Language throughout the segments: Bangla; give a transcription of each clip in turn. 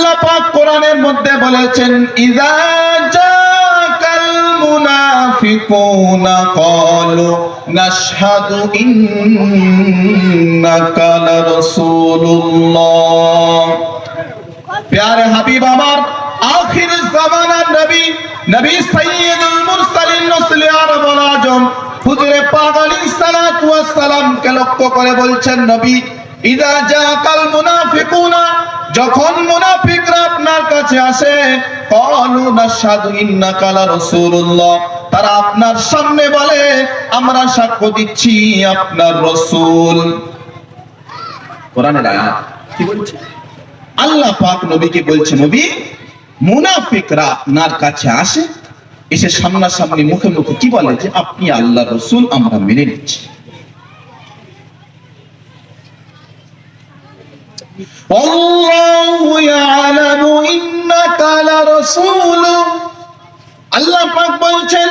আল্লাহ পাক কোরআনের মধ্যে বলেছেন, ইযা জাকাল মুনাফিকুনা ক্বালু নাশহাদু ইন্নাকা লারাসূলুল্লাহ। প্যারে হাবিব আমার, আখির জামানার নবী, নবী সাইয়্যিদুল মুরসালিন নসলে আরব ওয়াল আজম হুজুরে পাক আলাইহিস সালাতু ওয়াস সালামকে লক্ষ্য করে বলছেন, নবী ইযা জাকাল মুনাফিকুনা, যখন মুনাফিকরা আপনার কাছে আসে, ক্বালু নাশহাদু ইন্নাকা লারাসূলুল্লাহ, তারা আপনার সামনে বলে আমরা সাক্ষ্য দিচ্ছি আপনার রাসূল। কোরআনের আয়াত কি বলছে? আল্লাহ পাক নবীকে বলছে, নবী মুনাফিকরা আপনার কাছে আসে, এসে সামনাসামনি মুখে মুখে কি বলে যে আপনি আল্লাহর রাসূল, আমরা মেনে নিচ্ছি। আল্লাহু ইয়ালামু ইন্নাকা লারাসূলু, আল্লাহ পাক বলছেন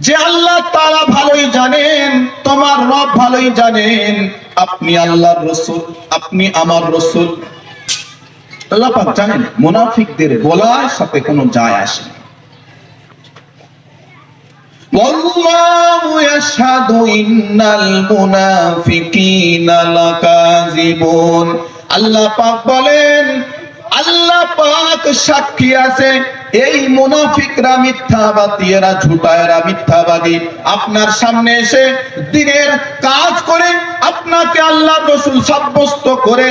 যে আল্লাহ তাআলা ভালোই জানেন, তোমার রব ভালোই জানেন আপনি আল্লাহর রাসূল, আপনি আমার রাসূল। আল্লাহ পাক জানেন মুনাফিকদের বলার সাথে কোনো যায় আসে না। ওয়াল্লাহু ইয়াশহাদু ইন্নাল মুনাফিকিনা লাকাযিবুন, আল্লাহ পাক বলেন, আল্লাহ পাক সাক্ষী আছে, এই মুনাফিকরা মিথ্যাবাদী, এরা ঝুটা, এরা মিথ্যাবাদী। আপনার সামনে এসে দিনের কাজ করে আপনাকে আল্লাহর রাসূল সাব্যস্ত করে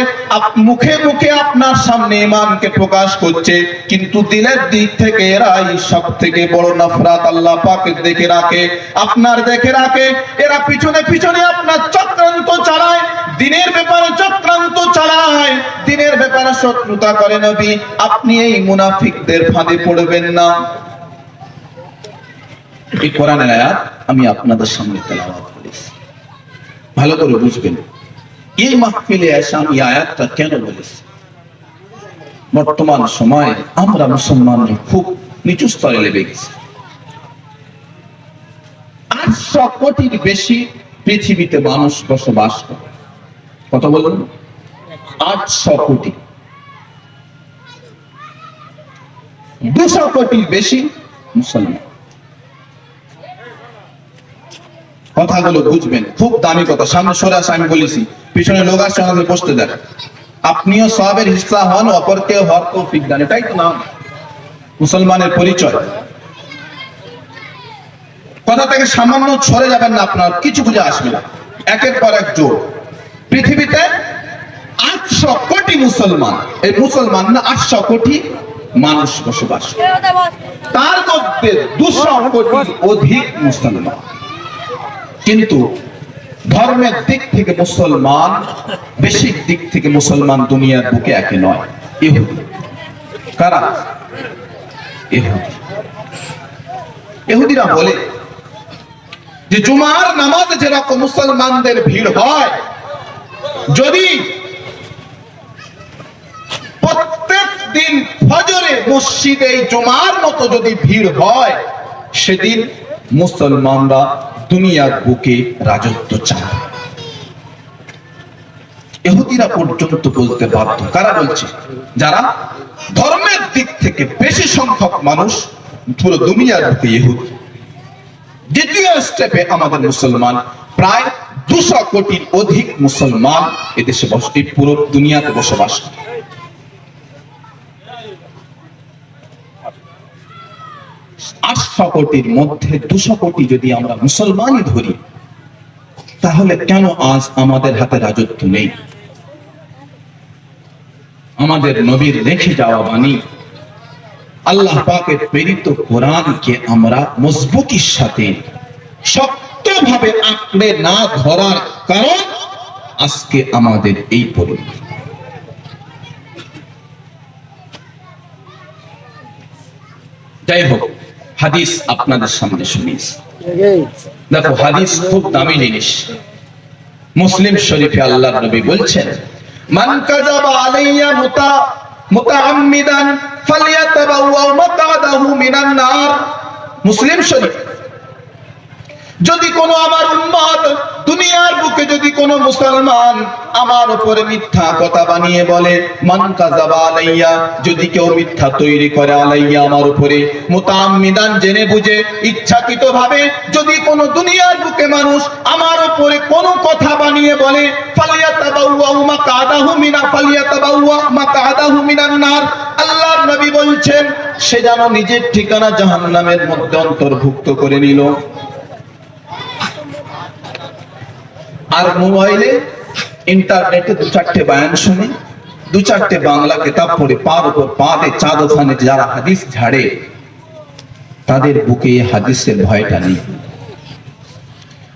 মুখে মুখে আপনার সামনে ঈমানকে প্রকাশ করছে, কিন্তু দিলের দিক থেকে এরাই সব থেকে বড় নফরত আল্লাহ পাক দেখে রাখে, আপনার দেখে রাখে। এরা পিছনে পিছনে আপনার চক্রান্ত চালায়, দিনের ব্যাপারে চক্রান্ত চালায়, দিনের ব্যাপারে শত্রুতা করে। নবী আপনি এই মুনাফিকদের ফাঁদে পড়বেন না। এই কোরআনের আয়াত আমি আপনাদের সামনে তেলাওয়াত করেছি, ভালো করে বুঝবেন। এই মাহফিলে এসে আমি আয়াতটা কেন বলেছি? বর্তমান সময়ে আমরা মুসলমানরা খুব নিচু স্তরে নেমে গেছি। 800 কোটির বেশি পৃথিবীতে মানুষ বসবাস করে। কত বলুন? 800 কোটি। 200 কোটির বেশি মুসলমান। কথাগুলো বুঝবেন, খুব দামি কথা। সামনে সরে আসে, আমি বলেছি পিছনে লোক আসছে, আমাদের বসতে দেন। আপনিও সওয়াবের হিস্সা হন, অপরকে হওয়ার তৌফিক দেন, এটাই তো নাম মুসলমানের পরিচয়। কথা থেকে সামান্য সরে যাবেন না, আপনার কিছু বুঝে আসবে না। একের পর এক জোর। পৃথিবীতে 800 কোটি মুসলমান, এই মুসলমান না 800 কোটি মানুষ বসবাস, তার মধ্যে 200 কোটির অধিক মুসলমান। কিন্তু ধর্মের দিক থেকে মুসলমান, বেসিক দিক থেকে মুসলমান দুনিয়ার বুকে একে নয়। ইহুদি। কারা? ইহুদি। ইহুদিরা বলে যে জুমার নামাজে যেরকম মুসলমানদের ভিড় হয়, যদি প্রত্যেক দিন ফজরে মসজিদে জুমার মতো যদি ভিড় হয়, সেদিন মুসলমানরা দুনিয়ার বুকে রাজত্ব চায়। ইহুদিরা পর্যন্ত বলতে বাধ্য। কারা বলছে? যারা ধর্মের দিক থেকে বেশি সংখ্যক মানুষ পুরো দুনিয়ার বুকে ইহুদি। দ্বিতীয় স্টেপে আমাদের মুসলমান, প্রায় 200 কোটির অধিক মুসলমান এদেশে পুরো দুনিয়াতে বসবাস করে। আটশো কোটির মধ্যে 200 কোটি যদি আমরা মুসলমানই ধরি, তাহলে কেন আজ আমাদের হাতে রাজত্ব নেই? আমাদের নবীর রেখে যাওয়া বাণী, আল্লাহ পাকের প্রেরিত কোরআনকে আমরা মজবুতির সাথে শক্তভাবে আঁকড়ে না ধরার কারণ আজকে আমাদের এই পরিণতি। যাই হোক, হাদিস আপনাদের সামনে শুনিয়েছি। দেখো, হাদিস খুব দামি জিনিস। মুসলিম শরীফে আল্লাহর নবী বলছেন, মান কাযাবা আলাইয়া মুতাআম্মিদান ফালইয়াতাবাওয়া মাকআদাহু মিনান নার। মুসলিম শরীফ, যদি কোনো আমার উম্মত দুনিয়ার বুকে যদি কোনো মুসলমান আমার উপরে মিথ্যা কথা বানিয়ে বলে, মান কাযাবা আলাইয়া, যদি কেউ মিথ্যা তৈরি করে আলাইয়া আমার উপরে, মুতাআম্মিদান জেনে বুঝে ইচ্ছাকৃতভাবে যদি কোনো দুনিয়ার বুকে মানুষ আমার উপরে কোনো কথা বানিয়ে বলে, ফালিয়াতাবাওয়া মাকআদাহু মিনান নার, আল্লাহর নবী বলছেন সে যেন নিজের ঠিকানা জাহান্নামের মধ্যে অন্তর্ভুক্ত করে নিল। আর মোবাইলে ইন্টারনেটে দু চারটে বয়ান শুনে, দু চারটে বাংলা কিতাব পড়ে পার উপর পা দিয়ে চাঁদ ওখানে যারা হাদিস ঝাড়ে, তাদের বুকে এই হাদিসের ভয়টা নেই।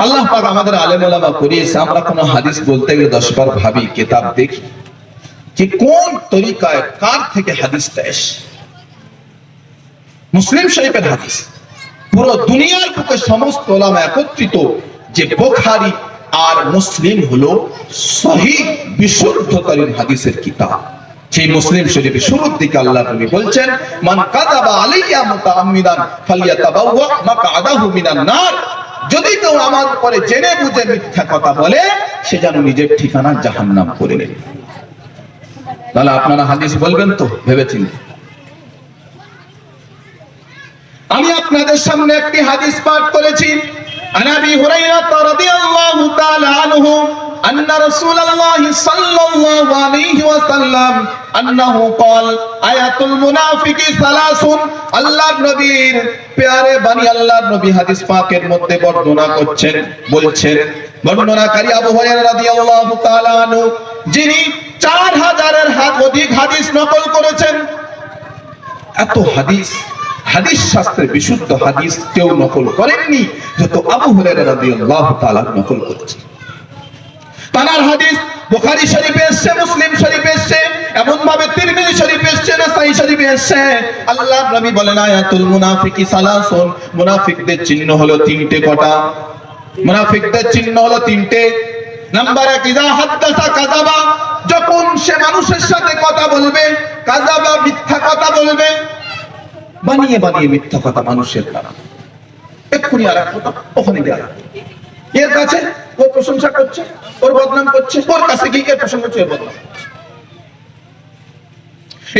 আল্লাহ পাক আমাদের আলেম ওলামা করিয়েছে, আমরা কোনো হাদিস বলতে গেলে 10 বার ভাবি, কিতাব দেখি যে কোন তরিকায় কার থেকে হাদিসটা এসে। মুসলিম শরীফের হাদিস, পুরো দুনিয়ার বুকে সমস্ত ওলামা একত্রিত যে বুখারী আর মুসলিম হলো সহিহ বিশুদ্ধতরীন হাদিসের কিতাব। সেই মুসলিম শরীফের শুরুর দিকে আল্লাহর নবী বলছেন, মান কাযাবা আলাইয়া মুতাআম্মিদান ফালিয়াতাবাওয়া মাকআদাহু মিনান নার, যদি কেউ আমার উপরে জেনে বুঝে মিথ্যা কথা বলে সে যেন নিজের ঠিকানা জাহান্নাম করে নেবে। তাহলে আপনারা হাদিস বলবেন তো ভেবেছেন? আমি আপনাদের সামনে একটি হাদিস পাঠ করেছি। عن ابي هريره رضي الله تعالى عنه ان رسول الله صلى الله عليه وسلم انه قال ايات المنافق ثلاث। আল্লাহর নবীর প্যারে বাণী আল্লাহর নবী হাদিস পাকের মধ্যে বর্ণনা করছেন, বলছেন বর্ণনাকারী আবু হুরায়রা রাদিয়াল্লাহু তাআলা আনহু, যিনি 4000-এর অধিক হাদিস নকল করেছেন। এত হাদিস, হাদিস শাস্ত্রে বিশুদ্ধ হাদিস কেউ নকল করেননি যত আবু হুরায়রা রাদিয়াল্লাহু তাআলা নকল করেছেন। তার হাদিস বুখারী শরীফে এসেছে, মুসলিম শরীফে এসেছে, এমন ভাবে তিরমিজি শরীফে এসেছে, নাসাঈ শরীফে এসেছে। আল্লাহর নবী বলেন আয়াতুল মুনাফিকি সালাসুন, মুনাফিকদের চিহ্ন হলো তিনটে। কটা? মুনাফিকদের চিহ্ন হলো তিনটে। নাম্বার 1, ইযা হাদাসা কাযাবা, যখন সে মানুষের সাথে কথা বলবে, কাযাবা মিথ্যা কথা বলবে, বানিয়ে বানিয়ে মিথ্যা কথা মানুষের দ্বারা। এক্ষুনি আর এক কথা, ওখানে গিয়ে এর কাছে ওর প্রশংসা করছে, ওর বদনাম করছে, ওর কাছে গিয়ে এর প্রশংসা করছে, এর বদনাম।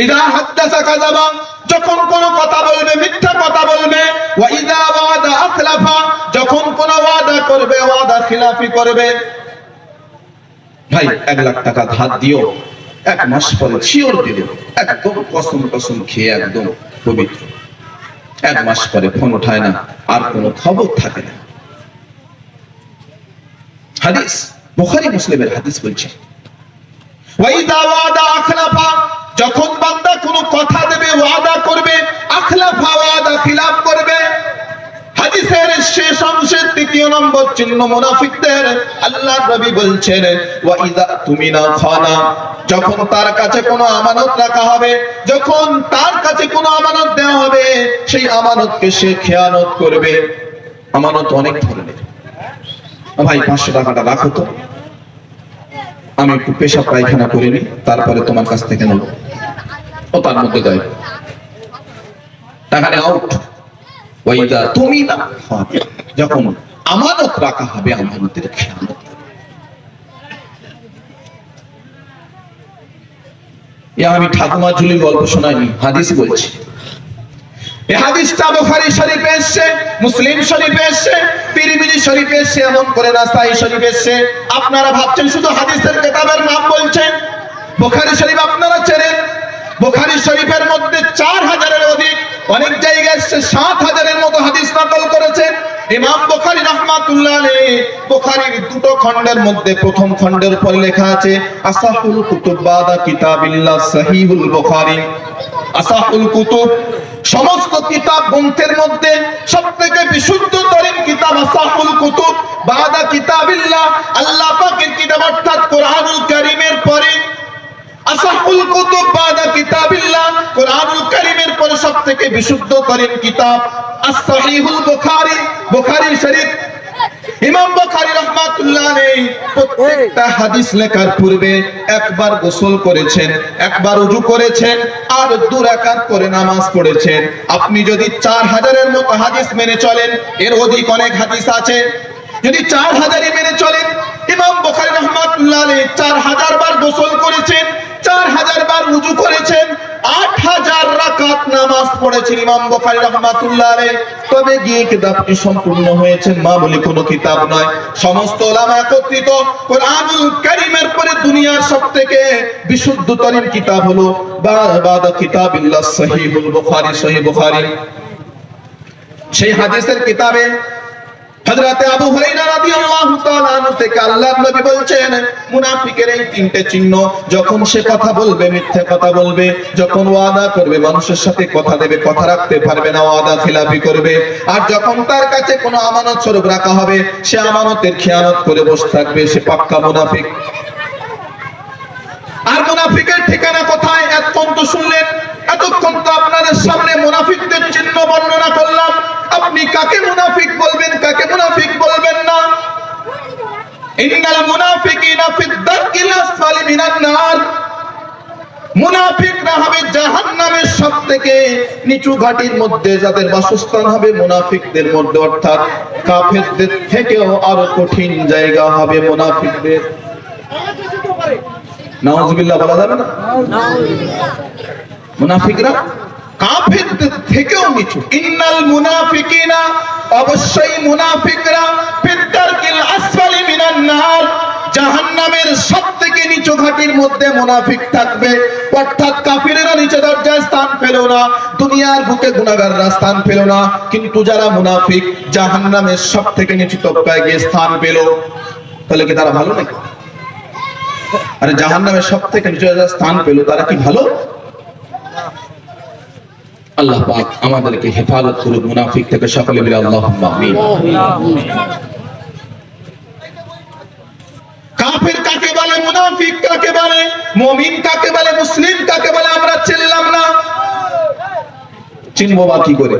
ইযা হাদাসা কাযাবা, যখন কোন কথা বলবে মিথ্যা কথা বলবে। ওয়া ইযা ওয়াদা আখলাফা, যখন কোন ওয়াদা করবে ওয়াদা খিলাফি করবে। ভাই 1 লাখ টাকা ধার দিও, 1 মাস পরে শিওর দিল, একদম কসম খেয়ে একদম পবিত্র। 1 মাস পরে ফোন ওঠায় না, আর কোনো খবর থাকে না। হাদিস বুখারী মুসলিমের হাদিস বলছে। ওয়াইদা ওয়াদা আখলাফা, যখন বান্দা কোনো কথা দেবে ওয়াদা করবে, আখলাফা ওয়াদা খিলাফ করবে। হাদিসের শেষ অংশের 3 নম্বর চিহ্ন মুনাফিকদের। আল্লাহর নবী বলছেন ওয়াইদা তুমিনা খানা, যখন তার কাছে কোনো আমানত রাখা হবে, যখন তার কাছে কোনো আমানত দেওয়া হবে, সেই আমানতকে সে খেয়ানত করবে। আমানত অনেক ধরনের। ভাই 500 টাকাটা রাখো তো, আমি একটু পেশাব পায়খানা করে নি, তারপরে তোমার কাছ থেকে নেব। ও তার মধ্যে দেয়, টাকা আউট। ওয়াইদা তুমিনা খানা, যখন আমানত রাখা হবে আমানতের খেয়ানত। আমি ঠাকুমা ঝুলির গল্প শোনাইনি, হাদিস বলছি। এই হাদিসটা বুখারী শরীফে এসেছে, মুসলিম শরীফে এসেছে, তিরমিজি শরীফে এসেছে, এমন করে নাসাঈ শরীফে এসেছে। আপনারা ভাবছেন শুধু হাদিসের কিতাবের নাম বলছেন। বুখারী শরীফ আপনারা চেনেন, বুখারী শরীফের মধ্যে 4000-এর অধিক, অনেক জায়গায় 7000-এর মতো হাদিস নকল করেছেন ইমাম বুখারী রাহমাতুল্লাহ আলাইহি। বুখারীর 2টো খণ্ডের মধ্যে প্রথম খণ্ডের উপরে লেখা আছে আসাহুল কুতুব বাদা কিতাবিল্লাহ সহিহুল বুখারী। আসাহুল কুতুব, সমস্ত কিতাব গ্রন্থের মধ্যে সবথেকে বিশুদ্ধতরীণ কিতাব আসাহুল কুতুব বাদা কিতাবিল্লাহ, আল্লাহ পাকের কিতাব অর্থাৎ কোরআনুল কারীমের পরে। আসাহুল কুতুব বাদা কিতাবিল্লাহ, কোরআনুল কারীমের পরে সবথেকে বিশুদ্ধতরীণ কিতাব as-সহিহুল বুখারী, বুখারী শরীফ। ইমাম বুখারী রাহমাতুল্লাহ আলাইহি প্রত্যেকটা হাদিস লেখার পূর্বে একবার গোসল করেছেন, একবার ওযু করেছেন, আর 2 রাকাত করে নামাজ পড়েছেন। আপনি যদি 4000-এর মতো হাদিস মেনে চলেন, এর অধিক অনেক হাদিস আছে, যদি 4000 মেনে চলেন, ইমাম বুখারী রাহমাতুল্লাহ আলাইহি 4000 বার গোসল করেছেন, 4000 বার ওযু করেছেন, 8000 রাকাত নামাজ পড়েছেন ইমাম বুখারী রাহমাতুল্লাহ আলাইহি। তবে গিয়ে কিতাবটি সম্পূর্ণ হয়েছে, মা বলে কোনো কিতাব নয়। সমস্ত উলামা একত্রিত কোরআনুল কারীমের পরে দুনিয়ার সবথেকে বিশুদ্ধতরীণ কিতাব হলো বাদা কিতাবিল্লাহ সহিহুল বুখারী, সহিহ বুখারী। সেই হাদিসের কিতাবে হযরত আবু হুরায়রা রাদিয়াল্লাহু তাআলা আনহু থেকে আল্লাহর নবী বলছেন, মুনাফিকের এই তিনটে চিহ্ন, যখন সে কথা বলবে মিথ্যা কথা বলবে, যখন ওয়াদা করবে মানুষের সাথে কথা দেবে, কথা রাখতে পারবে না, ওয়াদা খিলাফি করবে, আর যখন তার কাছে কোনো আমানত স্বরূপ রাখা হবে সে আমানতের খেয়ানত করে বসে থাকবে, সে পাক্কা মুনাফিক। আর মুনাফিকের ঠিকানা কোথায়? এতক্ষণ তো শুনলেন, এতক্ষণ তো আপনাদের সামনে মুনাফিকদের চিহ্ন বর্ণনা করলাম। আপনি কাকে মুনাফিক বলবেন, কাকে মুনাফিক বলবেন না? ইন্নাল মুনাফিকিনা ফিদ দারকিল আসফালি মিনান নার। মুনাফিকরা হবে জাহান্নামের সবথেকে নিচু ঘাটির মধ্যে, যাদের বাসস্থান হবে মুনাফিকদের মধ্যে, অর্থাৎ কাফেরদের থেকেও আরো কঠিন জায়গা হবে মুনাফিকদের। নাউজুবিল্লাহ বলা যাবে না? মুনাফিকরা কাফেরদের থেকেও নিচু। ইন্নাল মুনাফিকিনা, অবশ্যই মুনাফিকরা ফিদ্দারকিল আসফালি মিনান নার, জাহান্নামের সবথেকে নিচু ঘাটির মধ্যে মুনাফিক থাকবে। অর্থাৎ কাফিরেরা নিচে দরজায় স্থান পেল না, দুনিয়ার বুকে গুনাহগাররা স্থান পেল না, কিন্তু যারা মুনাফিক জাহান্নামের সবথেকে নিচু তবকায় গিয়ে স্থান পেল। তাহলে কি তারা ভালো নাকি? আরে জাহান্নামের সবথেকে নিচু যারা স্থান পেল তারা কি ভালো? আল্লাহ পাক আমাদেরকে হেফাজত করুক মুনাফিক থেকে, সকলে মিলে আল্লাহুম্মা আমিন। কাফের কাকে বলে, মুনাফিক কাকে বলে, মুমিন কাকে বলে, মুসলিম কাকে বলে আমরা চিনলাম না। চিনবো বা কি করে?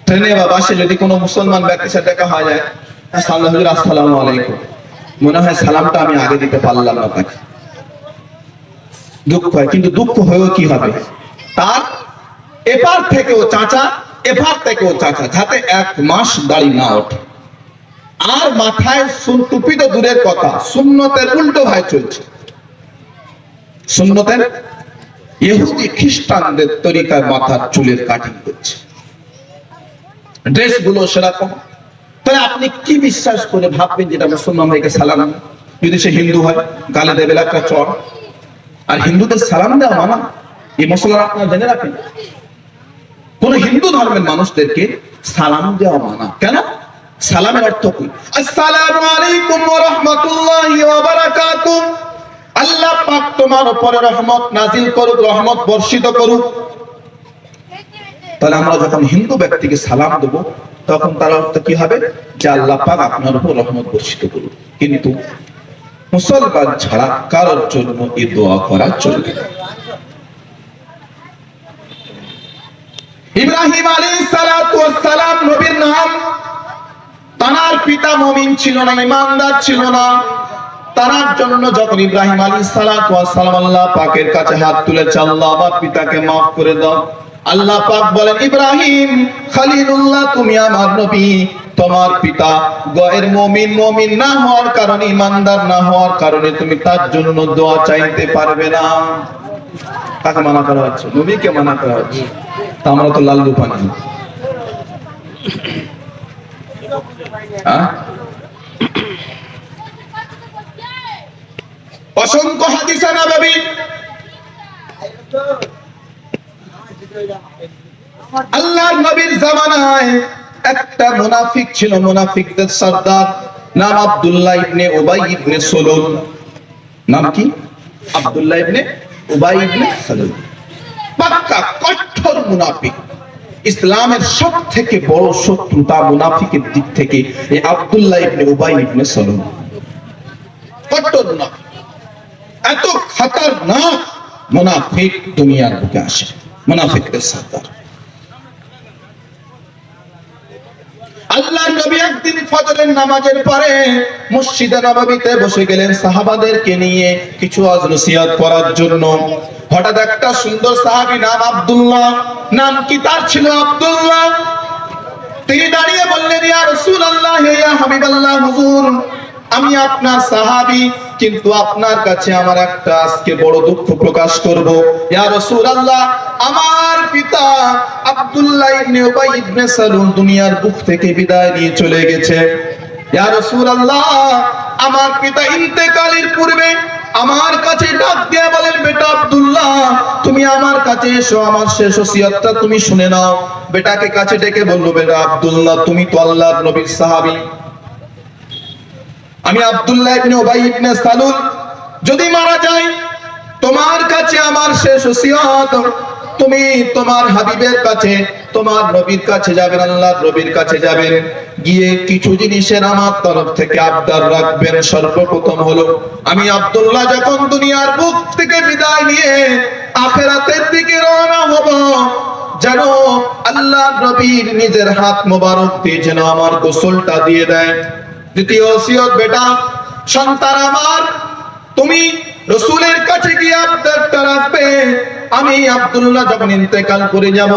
ট্রেনে বা বাসে যদি কোনো মুসলমান ব্যক্তির সাথে দেখা হয়ে যায়, আসসালামু আলাইকুম, মনে হয় সালামটা আমি আগে দিতে পারলাম না, তাকে দুঃখ হয়। কিন্তু দুঃখ হয়েও কি হবে, তার এপার থেকেও চাচা, এপার থেকেও চাচা, যাতে 1 মাস দাড়ি না ওঠে, আর মাথায় টুপি তো দূরের কথা, সুন্নতের উল্টো ভাই চলছে। সুন্নতের ইহুদি খ্রিস্টানদের তরিকায় মাথার চুলের কাটিং করছে, ড্রেস গুলো সেরকম। তাহলে আপনি কি বিশ্বাস করে ভাববেন যেটা মুসলমান ভাইকে সালাম, যদি সে হিন্দু হয় গালে দেবে একটা চড়? আর হিন্দুদের সালাম দেওয়া মানা, এই মশলা আপনারা জেনে রাখেন। কোন হিন্দু ধর্মের মানুষদেরকে সালাম দেওয়া মানা। কেন? সালামের অর্থ কি? আসসালামু আলাইকুম ওয়া রাহমাতুল্লাহি ওয়া বারাকাতুহু, আল্লাহ পাক তোমার উপরে রহমত নাজিল করুক, রহমত বর্ষিত করুক। তাহলে আমরা যখন হিন্দু ব্যক্তিকে সালাম দেব তখন তার অর্থ কি হবে? যে আল্লাহ পাক আপনার উপর রহমত বর্ষিত করুক। কিন্তু মুসলমান ছাড়া কারোর জন্য এই দোয়া করা চলবে না। ইব্রাহিম আলাইহিস সালাতু ওয়াস সালাম নবীর নাম, তার পিতা মুমিন ছিল না, ঈমানদার ছিল না। তার জন্য যখন ইব্রাহিম আলাইহিস সালাতু ওয়াস সালাম আল্লাহ পাকের কাছে হাত তুলেছে, আল্লাহ আমার পিতাকে maaf করে দাও, আল্লাহ পাক বলেন, ইব্রাহিম খলিলুল্লাহ, তুমি আমার নবী, তোমার পিতা গয়ের মুমিন, মুমিন না হওয়ার কারণে, ঈমানদার না হওয়ার কারণে তুমি তার জন্য দোয়া চাইতে পারবে না। কাকে মানা করা হচ্ছে? নবীকে মানা করা হচ্ছে। তা আমরা তো লাল রূপানি। অসংখ্য হাদিসে নববী আল্লাহর নবীর জামানায় একটা মুনাফিক ছিল, মুনাফিকদের সর্দার, নাম আব্দুল্লাহ ইবনে উবাই ইবনে সালুল। নাম কি? আব্দুল্লাহ ইবনে উবাই ইবনে সালুল। পাক্কা কঠোর মুনাফিক। ইসলামের সবথেকে বড় শত্রুতা মুনাফিকের দিক থেকে এই আব্দুল্লাহ ইবনে উবাই ইবনে সালুল। কঠোর মুনাফিক, এত খতরনাক মুনাফিক দুনিয়ার বুকে আসে, মুনাফিকদের সর্দার। আল্লাহর নবী একদিন ফজরের নামাজের পরে মসজিদে নববীতে বসে গেলেন সাহাবাদেরকে নিয়ে কিছু ওয়াজ নসিহত করার জন্য। হঠাৎ একটা সুন্দর সাহাবী নাম আব্দুল্লাহ, নাম কি তার ছিল? আব্দুল্লাহ। তিনি দাঁড়িয়ে বললেন, ইয়া রাসূলুল্লাহ, ইয়া হাবিবাল্লাহ, হুজুর আমি আপনার সাহাবী, কিন্তু আপনার কাছে আমার একটা আজকে বড় দুঃখ প্রকাশ করব। ইয়া রাসূলুল্লাহ, আমার পিতা আব্দুল্লাহ ইবনে উবাই ইবনে সালুল দুনিয়ার বুক থেকে বিদায় নিয়ে চলে গেছে। ইয়া রাসূলুল্লাহ, আমার পিতা ইন্তেকালের পূর্বে আমার কাছে ডাক দিয়ে বলেন, বেটা আব্দুল্লাহ, তুমি আমার কাছে এসো, আমার শেষ ওসিয়তটা তুমি শুনে নাও। বেটাকে কাছে ডেকে বলল, বেটা আব্দুল্লাহ, তুমি তো আল্লাহর নবীর সাহাবী, আমি আব্দুল্লাহ ইবনে উবাই ইবনে সালুল যদি মারা যাই, তোমার কাছে আমার শেষ ওসিয়ত, তুমি তোমার হাবিবের কাছে, তোমার নবীর কাছে যাবেন, আল্লাহর নবীর কাছে যাবেন, গিয়ে কিছু জিনিসের আমার তরফ থেকে আবদার রাখবেন। সর্বপ্রথম হলো, আমি আব্দুল্লাহ যখন দুনিয়ার বুক থেকে বিদায় নিয়ে আখিরাতের দিকে রওনা হব, যেন আল্লাহর নবীর নিজের হাত মোবারক দিয়ে যেন আমার গোসলটা দিয়ে দেয়। দ্বিতীয় ওসিয়ত, বেটা সন্তান আমার, তুমি রাসূলের কাছে গিয়ে আবদারটা রাখবে, আমি আব্দুল্লাহ যখন ইন্তেকাল করে যাব,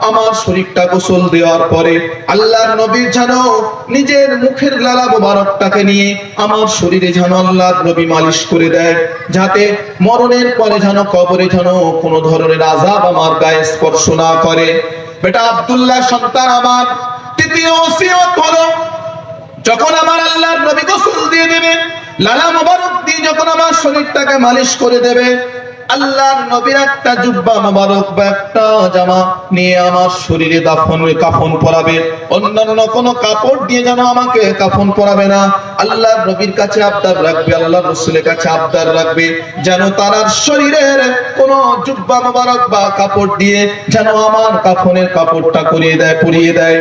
আমার শরীরটা গোসল দেওয়ার পরে আল্লাহর নবী যেন নিজের মুখের লালা মোবারকটাকে নিয়ে আমার শরীরে যেন আল্লাহর নবী মালিশ করে দেয়, যাতে মরণের পরে যেন কবরে যেন কোনো ধরনের আযাব আমার গায়ে স্পর্শ না করে। বেটা আব্দুল্লাহ সন্তান আমার, তৃতীয় ওসিয়ত হলো, যখন আমার আল্লাহর নবী গোসল দিয়ে দেবে, লালা মোবারক দিয়ে যখন আমার শরীরটাকে মালিশ করে দেবে, আল্লাহর নবীর একটা জুব্বা মোবারক বা একটা জামা নিয়ে আমার শরীরে কাফন পরাবে, অন্যান্য কোনো কাপড় দিয়ে যেন আমাকে কাফন পরাবে না। আল্লাহর নবীর কাছে আবদার রাখবে, আল্লাহর রাসূলের কাছে আবদার রাখবে, যেন তার শরীরের কোনো জুব্বা মোবারক বা কাপড় দিয়ে যেন আমার কাফনের কাপড়টা পরিয়ে দেয়।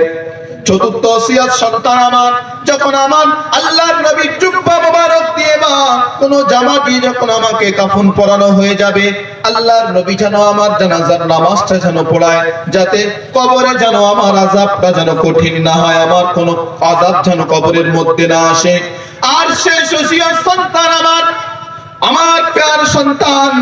চতুর্থ ওসিয়ত, সন্তান আমার, যখন আমার আল্লাহর নবীর জুব্বা মোবারক দিয়ে বা কোন জামা দিয়ে যখন আমাকে কাফন পরানো হয়ে যাবে, আল্লাহর নবী যেন আমার জানাজার নামাজটা যেন পড়ায়, যাতে কবরে যেন আমার আযাবটা যেন কঠিন না হয়, আমার কোনো আযাব যেন কবরের মধ্যে না আসে। আর শেষ ওসিয়ত, সন্তান আমার প্যার সন্তান,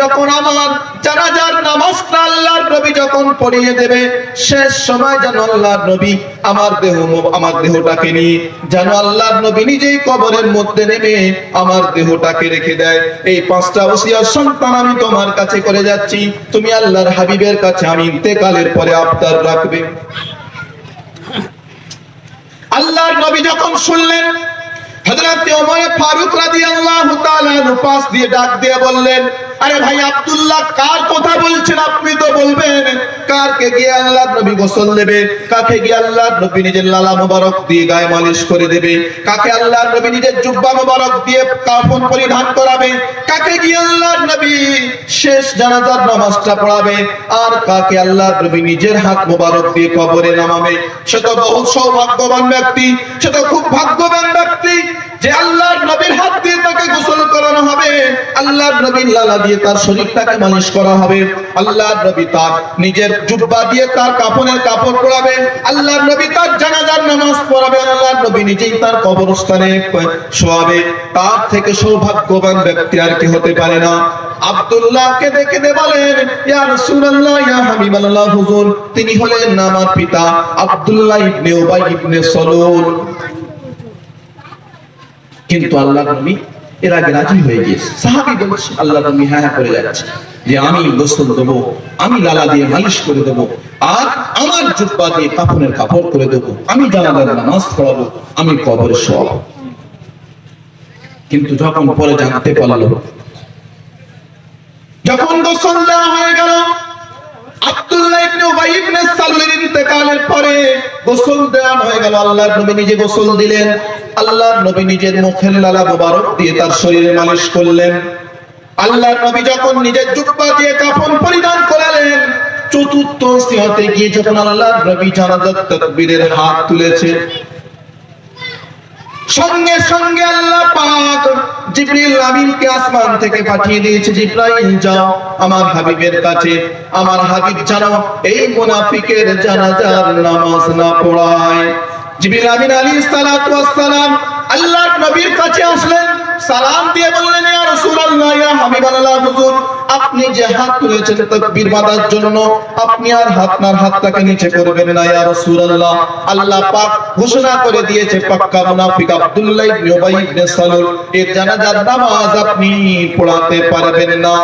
যখন আমার জানাজার নামাজটা আল্লাহর নবী যখন পড়িয়ে দেবে, শেষ সময় যেন আল্লাহর নবী আমার দেহটাকে নিয়ে যেন আল্লাহর নবী নিজেই কবরের মধ্যে নেমে আমার দেহটাকে রেখে দেয়। এই পাঁচটা ওসিয়ত সন্তান আমি তোমার কাছে করে যাচ্ছি, তুমি আল্লাহর হাবিবের কাছে আমি ইন্তেকালের পরে আবদার রাখবে। আল্লাহর নবী যখন শুনলেন, হযরত ওমর ফারুক রাদিয়াল্লাহু তাআলা পাশ দিয়ে ডাক দিয়ে বললেন, আরে ভাই আব্দুল্লাহ, কার কথা বলছেন? আপনি তো বলবেন। কারকে গিয়ে আল্লাহর নবী গোসল দেবে, কাকে গিয়ে আল্লাহর নবী নিজের লালা মোবারক দিয়ে গায়ে মালিশ করে দেবে, কাকে আল্লাহর নবী নিজের জুব্বা মোবারক দিয়ে কাফন পরিধান করাবে, কাকে গিয়ে আল্লাহর নবী শেষ জানাজার নামাজটা পড়াবে, আর কাকে আল্লাহর নবী নিজের হাত মোবারক দিয়ে কবরে নামাবে। সে তো বহু সৌভাগ্যবান ব্যক্তি, সে তো খুব ভাগ্যবান ব্যক্তি যে আল্লাহর নবীর হাত দিয়ে তাকে গোসল করানো হবে, আল্লাহর নবীর লালা দিয়ে তার শরীরটাকে মালিশ করা হবে, আল্লাহর নবী তার নিজের জুব্বা দিয়ে তার কাফনের কাপড় পরাবে, আল্লাহর নবী তার জানাজার নামাজ পড়াবে, আল্লাহর নবী নিজেই তার কবরস্থানে শোয়াবে। তার থেকে সৌভাগ্যবান ব্যক্তি আর কি হতে পারে না। আব্দুল্লাহকে দেখে বলেন, ইয়া রাসূলুল্লাহ, ইয়া হাবিবাল্লাহ, হুজুর তিনি হলেন আমার পিতা আব্দুল্লাহ ইবনে উবাই ইবনে সালুল। কিন্তু আল্লাহর নবী এর আগে রাজি হয়ে গিয়েছে। সাহাবী বলছে, আল্লাহর নবী হ্যাঁ করে যাচ্ছে যে আমি গোসল দেবো, আমি লালা দিয়ে মালিশ করে দেবো, আর আমার জুব্বা দিয়ে কাফনের কাপড় করে দেবো, আমি জানাজার নামাজ পড়াবো, আমি কবরে শোয়াবো। কিন্তু যখন পরে জানতে পারলো, যখন গোসল দেওয়া হয়ে গেল, আব্দুল্লাহ ইবনে উবাই ইবনে সালুলের ইন্তেকালের পরে গোসল দেওয়া হয়ে গেল, আল্লাহর নবী নিজে গোসল দিলেন, আল্লাহর নবী নিজের মুখের লালা মোবারক দিয়ে তার শরীরে মালিশ করলেন। আল্লাহর নবী যখন নিজের জুব্বা দিয়ে কাফন পরিধান করালেন, চতুর্থ ওসিয়তে গিয়ে যখন আল্লাহর নবী জানাজার তাকবীরের হাত তুলেছে, সঙ্গে সঙ্গে আল্লাহ পাক জিবরিল আমিনকে আসমান থেকে পাঠিয়ে দিয়েছে, জিবরাইল যাও আমার হাবিবের কাছে, আমার হাবিব জানো এই মুনাফিকের জানাজার নামাজ না পড়ায়। জিবরিল আমিন আলাইহিস সালাতু ওয়াস সালাম আল্লাহর নবীর কাছে আসলেন, সালাম দিয়ে বললেন, ইয়া রাসূলুল্লাহ, ইয়া হাবিবাল্লাহ, হুজুর আপনি যে হাত তুলেছেন তাকবীর বাঁধার জন্য, আপনি আর আপনার হাতটাকে নিচে করবেন না ইয়া রাসূলুল্লাহ। আল্লাহ পাক ঘোষণা করে দিয়েছে পাক্কা মুনাফিক আব্দুল্লাহ ইবনে উবাই ইবনে সালুল এর জানাজার নামাজ আপনি পড়াতে পারবেন না।